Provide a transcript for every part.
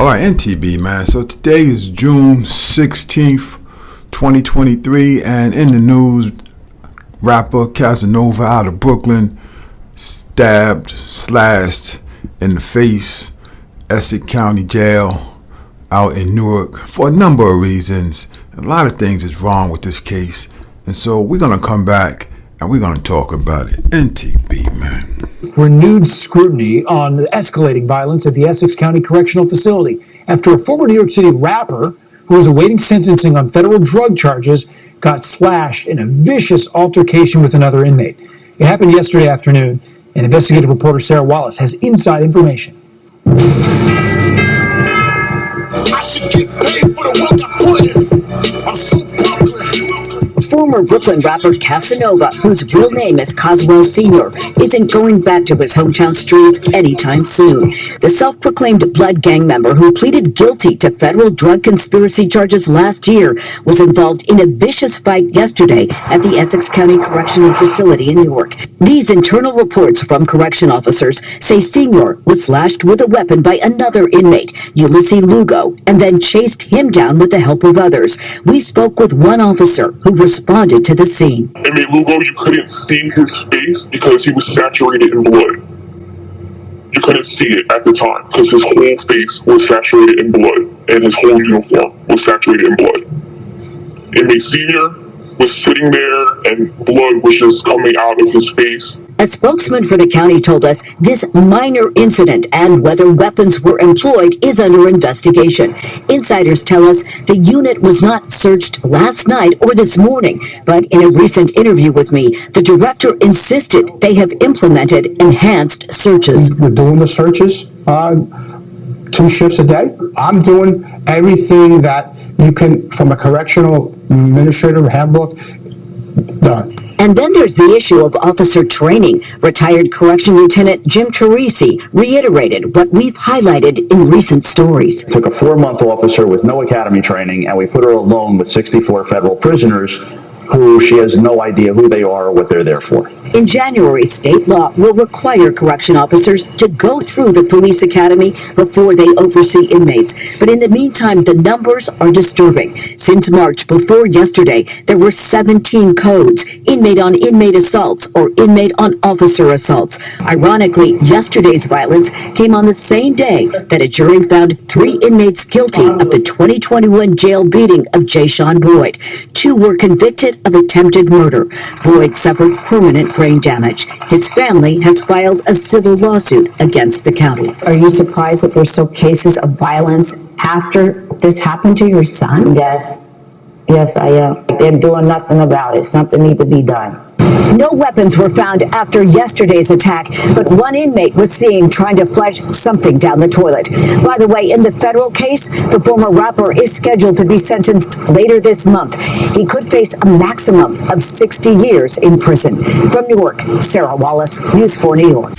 Alright, NTB, man. So today is June 16th, 2023, and in the news, rapper Casanova out of Brooklyn stabbed, slashed in the face, Essex County Jail out in Newark for a number of reasons. A lot of things is wrong with this case, and so we're going to come back and we're going to talk about it. NTB, man. Renewed scrutiny on the escalating violence at the Essex County Correctional Facility after a former New York City rapper who was awaiting sentencing on federal drug charges got slashed in a vicious altercation with another inmate. It happened yesterday afternoon, and investigative reporter Sarah Wallace has inside information. I should get paid for the work I put in. I'm so Brooklyn. Former Brooklyn rapper Casanova, whose real name is Coswell Sr., isn't going back to his hometown streets anytime soon. The self-proclaimed Blood gang member who pleaded guilty to federal drug conspiracy charges last year was involved in a vicious fight yesterday at the Essex County Correctional Facility in Newark. These internal reports from correction officers say Sr. was slashed with a weapon by another inmate, Ulysses Lugo, and then chased him down with the help of others. We spoke with one officer who responded to the scene. Inmate Lugo, you couldn't see his face because he was saturated in blood. You couldn't see it at the time because his whole face was saturated in blood and his whole uniform was saturated in blood. Inmate Senior was sitting there and blood was just coming out of his face. A spokesman for the county told us this minor incident and whether weapons were employed is under investigation. Insiders tell us the unit was not searched last night or this morning, but in a recent interview with me, the director insisted they have implemented enhanced searches. We're doing the searches 2 shifts a day. I'm doing everything that you can from a correctional administrator handbook done. And then there's the issue of officer training. Retired Correction Lieutenant Jim Teresi reiterated what we've highlighted in recent stories. Took a 4-month officer with no academy training, and we put her alone with 64 federal prisoners who she has no idea who they are or what they're there for. In January, state law will require correction officers to go through the police academy before they oversee inmates. But in the meantime, the numbers are disturbing. Since March, before yesterday, there were 17 codes, inmate-on-inmate assaults or inmate-on-officer assaults. Ironically, yesterday's violence came on the same day that a jury found 3 inmates guilty of the 2021 jail beating of Jayshawn Boyd. 2 were convicted of attempted murder. Boyd suffered permanent brain damage. His family has filed a civil lawsuit against the county. Are you surprised that there's still cases of violence after this happened to your son? Yes, I am. They're doing nothing about it. Something needs to be done. No weapons were found after yesterday's attack, but one inmate was seen trying to flush something down the toilet. By the way, in the federal case, the former rapper is scheduled to be sentenced later this month. He could face a maximum of 60 years in prison. From Newark, Sarah Wallace, News 4 New York.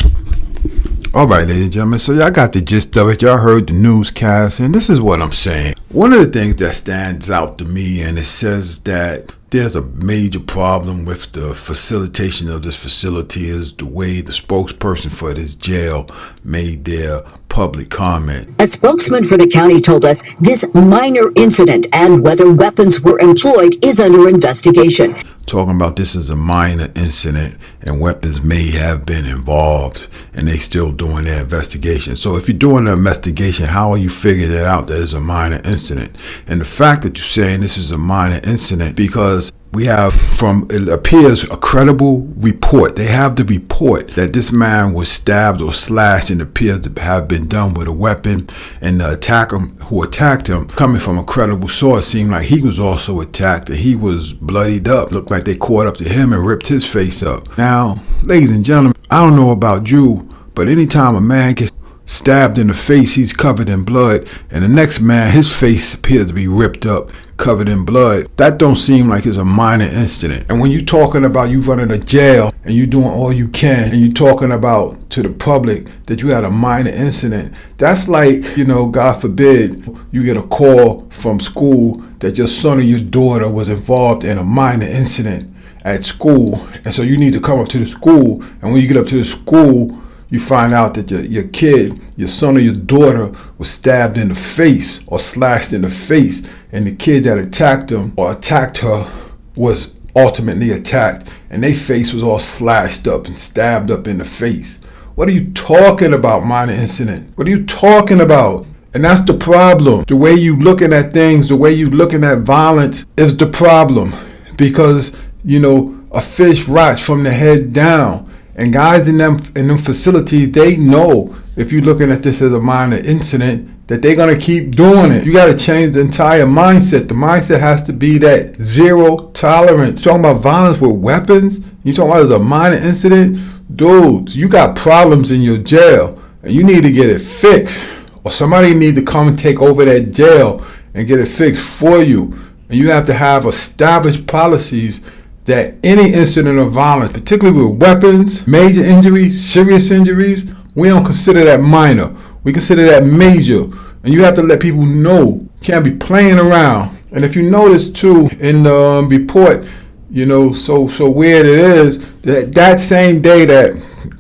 All right, ladies and gentlemen, so y'all got the gist of it. Y'all heard the newscast, and this is what I'm saying. One of the things that stands out to me, and it says that there's a major problem with the facilitation of this facility, is the way the spokesperson for this jail made their public comment. A spokesman for the county told us this minor incident and whether weapons were employed is under investigation. Talking about this is a minor incident and weapons may have been involved, and they still doing their investigation. So if you're doing an investigation, how are you figuring it out that it's a minor incident? And the fact that you're saying this is a minor incident, because we have, from it appears, a credible report. They have the report that this man was stabbed or slashed and appears to have been done with a weapon, and the attacker who attacked him, coming from a credible source, seemed like he was also attacked and he was bloodied up. Looked like they caught up to him and ripped his face up. Now, ladies and gentlemen, I don't know about you, but anytime a man gets stabbed in the face, he's covered in blood, and the next man, his face appears to be ripped up, covered in blood. That don't seem like it's a minor incident. And when you're talking about you running a jail and you doing all you can, and you're talking about to the public that you had a minor incident, that's like, God forbid, you get a call from school that your son or your daughter was involved in a minor incident at school, and so you need to come up to the school, and when you get up to the school, you find out that your kid, your son or your daughter was stabbed in the face or slashed in the face, and the kid that attacked him or attacked her was ultimately attacked, and their face was all slashed up and stabbed up in the face. What are you talking about, minor incident? What are you talking about? And that's the problem. The way you looking at things, the way you looking at violence is the problem. Because, you know, a fish rots from the head down. And guys in them facilities, they know if you're looking at this as a minor incident, that they're gonna keep doing it. You gotta change the entire mindset. The mindset has to be that zero tolerance. You're talking about violence with weapons? You talking about as a minor incident? Dudes, you got problems in your jail and you need to get it fixed. Or somebody need to come and take over that jail and get it fixed for you. And you have to have established policies that any incident of violence, particularly with weapons, major injuries, serious injuries, we don't consider that minor. We consider that major. And you have to let people know. You can't be playing around. And if you notice too, in the report, you know, so weird it is that same day that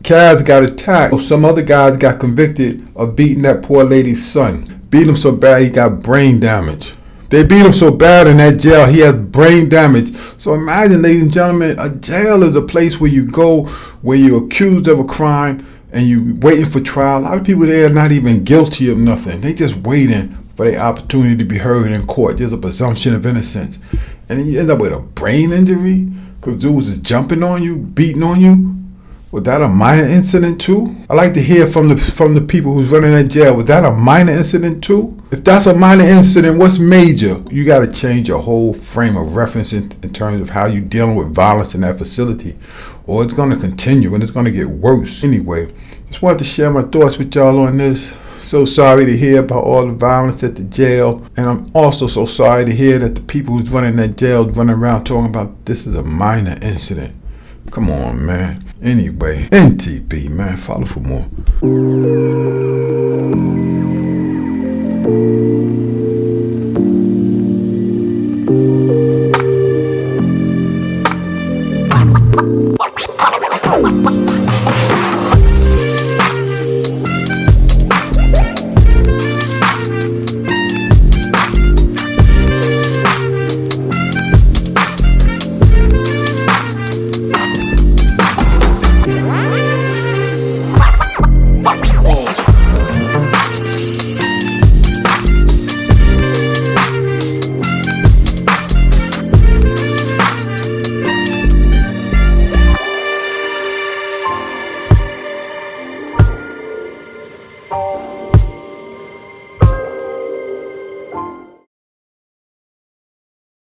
Kaz got attacked, some other guys got convicted of beating that poor lady's son. Beat him so bad he got brain damage. They beat him so bad in that jail he had brain damage. So imagine, ladies and gentlemen, a jail is a place where you go, where you're accused of a crime and you waiting for trial. A lot of people there are not even guilty of nothing. They just waiting for their opportunity to be heard in court. There's a presumption of innocence. And then you end up with a brain injury because dudes is jumping on you, beating on you. Was that a minor incident too? I like to hear from the people who's running that jail. Was that a minor incident too? If that's a minor incident, what's major? You got to change your whole frame of reference in terms of how you're dealing with violence in that facility, or it's going to continue and it's going to get worse. Anyway, just wanted to share my thoughts with y'all on this. So sorry to hear about all the violence at the jail, and I'm also so sorry to hear that the people who's running that jail running around talking about this is a minor incident. Come on, man. Anyway, NTP, man. Follow for more.